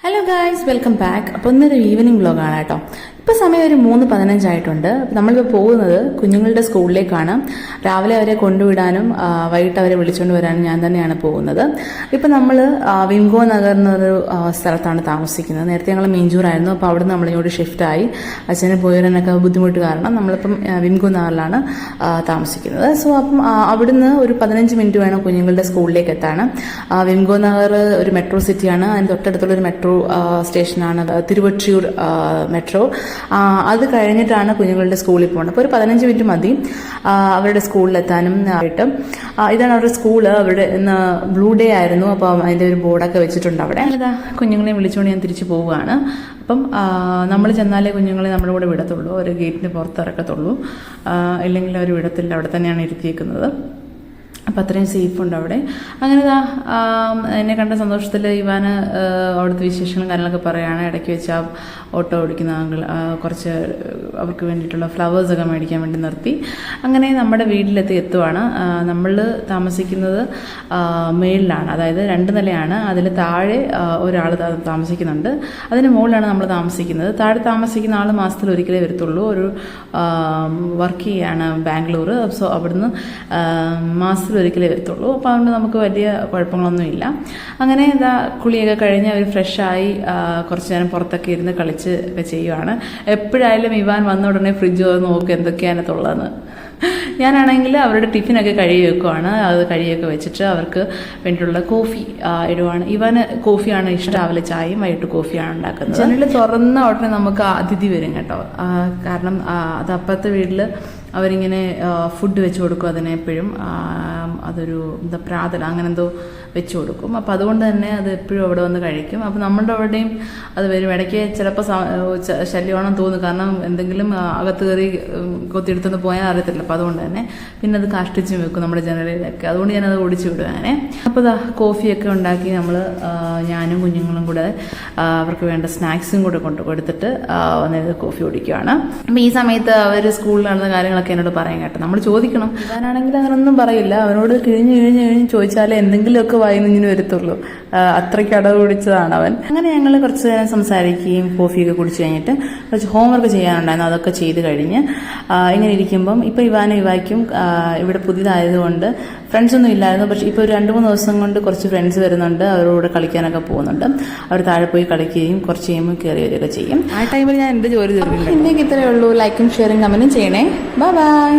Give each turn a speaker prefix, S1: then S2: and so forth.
S1: Hello guys, welcome back. അപ്പോൾ ഇന്നൊരു evening വ്ലോഗാണ് കേട്ടോ. ഇപ്പോൾ സമയം ഒരു 3:15 ആയിട്ടുണ്ട്. നമ്മളിപ്പോൾ പോകുന്നത് കുഞ്ഞുങ്ങളുടെ സ്കൂളിലേക്കാണ്. രാവിലെ അവരെ കൊണ്ടുവിടാനും വൈകിട്ട് അവരെ വിളിച്ചുകൊണ്ട് വരാനും ഞാൻ തന്നെയാണ് പോകുന്നത്. ഇപ്പം നമ്മൾ വിംഗോ നഗർ എന്നൊരു സ്ഥലത്താണ് താമസിക്കുന്നത്. നേരത്തെ ഞങ്ങൾ മീഞ്ചൂറായിരുന്നു. അപ്പോൾ അവിടെ നിന്ന് നമ്മളിങ്ങോട്ട് ഷിഫ്റ്റായി. അച്ഛനെ പോയവരനൊക്കെ ബുദ്ധിമുട്ട് കാരണം നമ്മളിപ്പം വിംഗോ നഗറിലാണ് താമസിക്കുന്നത്. സോ അപ്പം അവിടുന്ന് ഒരു 15 മിനിറ്റ് വേണം കുഞ്ഞുങ്ങളുടെ സ്കൂളിലേക്ക് എത്താൻ. വിംഗോ നഗർ ഒരു മെട്രോ സിറ്റിയാണ്. അതിന് തൊട്ടടുത്തുള്ളൊരു മെട്രോ സ്റ്റേഷനാണ് തിരുവൊற்றிയൂർ മെട്രോ. അത് കഴിഞ്ഞിട്ടാണ് കുഞ്ഞുങ്ങളുടെ സ്കൂളിൽ പോകുന്നത്. അപ്പോൾ ഒരു 15 മിനിറ്റ് മതി അവരുടെ സ്കൂളിലെത്താനും ആയിട്ട്. ഇതാണ് അവരുടെ സ്കൂള്. അവരുടെ ഇന്ന് ബ്ലൂ ഡേ ആയിരുന്നു. അപ്പോൾ അതിൻ്റെ ഒരു ബോർഡൊക്കെ വെച്ചിട്ടുണ്ട് അവിടെ. അതാ കുഞ്ഞുങ്ങളെ വിളിച്ചുകൊണ്ട് ഞാൻ തിരിച്ചു പോവുകയാണ്. അപ്പം നമ്മൾ ചെന്നാലേ കുഞ്ഞുങ്ങളെ നമ്മുടെ കൂടെ വിടത്തുള്ളൂ. ഒരു ഗേറ്റിന് പുറത്തിറക്കത്തുള്ളൂ. ഇല്ലെങ്കിൽ അവർ വിടത്തില്ല. അവിടെ തന്നെയാണ് ഇരുത്തിയേക്കുന്നത്. അപ്പം അത്രയും സേഫുണ്ട് അവിടെ. അങ്ങനെ എന്നെ കണ്ട സന്തോഷത്തിൽ ഇവാന് അവിടുത്തെ വിശേഷങ്ങളും കാര്യങ്ങളൊക്കെ പറയുകയാണ്. ഇടയ്ക്ക് വെച്ച് ആ ഓട്ടോ ഓടിക്കുന്ന കുറച്ച് അവർക്ക് വേണ്ടിയിട്ടുള്ള ഫ്ലവേഴ്സൊക്കെ മേടിക്കാൻ വേണ്ടി നിർത്തി. അങ്ങനെ നമ്മുടെ എത്തുവാണ്. നമ്മൾ താമസിക്കുന്നത് മേളിലാണ്, അതായത് 2 നിലയാണ്. അതിൽ താഴെ ഒരാൾ താമസിക്കുന്നുണ്ട്. അതിന് മുകളിലാണ് നമ്മൾ താമസിക്കുന്നത്. താഴെ താമസിക്കുന്ന ആൾ മാസത്തിൽ ഒരിക്കലേ വരത്തുള്ളൂ. ഒരു വർക്ക് ചെയ്യാണ് ബാംഗ്ലൂർ. സോ അവിടുന്ന് മാസത്തിൽ ഒരിക്കലേ വരത്തുള്ളൂ. അപ്പോൾ അതുകൊണ്ട് നമുക്ക് വലിയ കുഴപ്പങ്ങളൊന്നുമില്ല. അങ്ങനെ കുളിയൊക്കെ കഴിഞ്ഞ് അവർ ഫ്രഷായി കുറച്ച് നേരം പുറത്തൊക്കെ ഇരുന്ന് കളിച്ച് ഒക്കെ ചെയ്യുവാണ്. എപ്പോഴായാലും ഇവാൻ വന്ന ഉടനെ ഫ്രിഡ്ജ് നോക്കും എന്തൊക്കെയാണ് അതിനകത്തുള്ളതെന്ന്. ഞാനാണെങ്കിൽ അവരുടെ ടിഫിനൊക്കെ കഴുകി വെക്കുവാണ്. അത് കഴുകിയൊക്കെ വെച്ചിട്ട് അവർക്ക് വേണ്ടിയിട്ടുള്ള കോഫി ഇടുവാണ്. ഇവന് കോഫിയാണ് ഇഷ്ടം. രാവിലെ ചായയും വൈകിട്ട് കോഫിയാണ് ഉണ്ടാക്കുന്നത്. ജനൽ തുറന്ന ഉടനെ നമുക്ക് അതിഥി വരും കേട്ടോ. കാരണം അത് അപ്പുറത്തെ വീട്ടിൽ അവരിങ്ങനെ ഫുഡ് വെച്ച് കൊടുക്കും. അതിനെ എപ്പോഴും അതൊരു പ്രാതല അങ്ങനെ എന്തോ വെച്ച് കൊടുക്കും. അപ്പം അതുകൊണ്ട് തന്നെ അത് എപ്പോഴും അവിടെ വന്ന് കഴിക്കും. അപ്പം നമ്മുടെ അവിടെയും അത് വരും. ഇടയ്ക്ക് ചിലപ്പോൾ ശല്യമാണെന്ന് തോന്നും. കാരണം എന്തെങ്കിലും അകത്ത് കയറി കൊത്തിയെടുത്തൊന്ന് പോയാൽ അറിയത്തില്ല. അപ്പം അതുകൊണ്ട് തന്നെ പിന്നെ അത് കാഷ്ടിച്ചും വെക്കും നമ്മുടെ ജനലിലൊക്കെ. അതുകൊണ്ട് ഞാനത് ഓടിച്ചു വിടും അങ്ങനെ. അപ്പോൾ കോഫിയൊക്കെ ഉണ്ടാക്കി നമ്മൾ ഞാനും കുഞ്ഞുങ്ങളും കൂടെ അവർക്ക് വേണ്ട സ്നാക്സും കൂടെ കൊടുത്തിട്ട് വന്നിരുന്ന് കോഫി കുടിക്കുകയാണ്. അപ്പം ഈ സമയത്ത് അവർ സ്കൂളിൽ നടന്ന കാര്യങ്ങളൊക്കെ എന്നോട് പറയാൻ കേട്ടോ. നമ്മൾ ചോദിക്കണം. ഞാനാണെങ്കിൽ അങ്ങനൊന്നും പറയില്ല. അവനോട് കിഴിഞ്ഞ് ചോദിച്ചാലേ എന്തെങ്കിലുമൊക്കെ വായിന്നിങ്ങനെ വരത്തുള്ളൂ. അത്രയ്ക്ക് അടവ് പിടിച്ചതാണ് അവൻ. അങ്ങനെ ഞങ്ങൾ കുറച്ച് നേരം സംസാരിക്കുകയും കോഫിയൊക്കെ കുടിച്ച് കഴിഞ്ഞിട്ട് കുറച്ച് ഹോംവർക്ക് ചെയ്യാനുണ്ടായിരുന്നു. അതൊക്കെ ചെയ്ത് കഴിഞ്ഞ് ഇങ്ങനെ ഇരിക്കുമ്പം ഇപ്പോൾ ഇവായ്ക്കും ഇവിടെ പുതിയതായതുകൊണ്ട് ഫ്രണ്ട്സൊന്നും ഇല്ലായിരുന്നു. പക്ഷേ ഇപ്പോൾ ഒരു 2-3 ദിവസം കൊണ്ട് കുറച്ച് ഫ്രണ്ട്സ് വരുന്നുണ്ട്. അവരോട് കളിക്കാനൊക്കെ പോകുന്നുണ്ട്. അവർ താഴെ പോയി കളിക്കുകയും കുറച്ച് കഴിയുമ്പോൾ കയറി വരികയൊക്കെ ചെയ്യും. ആ ടൈമിൽ ഞാൻ എൻ്റെ ജോലി തീർക്കും. ഇന്നേക്ക് ഇത്രയേ ഉള്ളൂ. ലൈക്കും ഷെയറും കമൻറ്റും ചെയ്യണേ. ബൈ.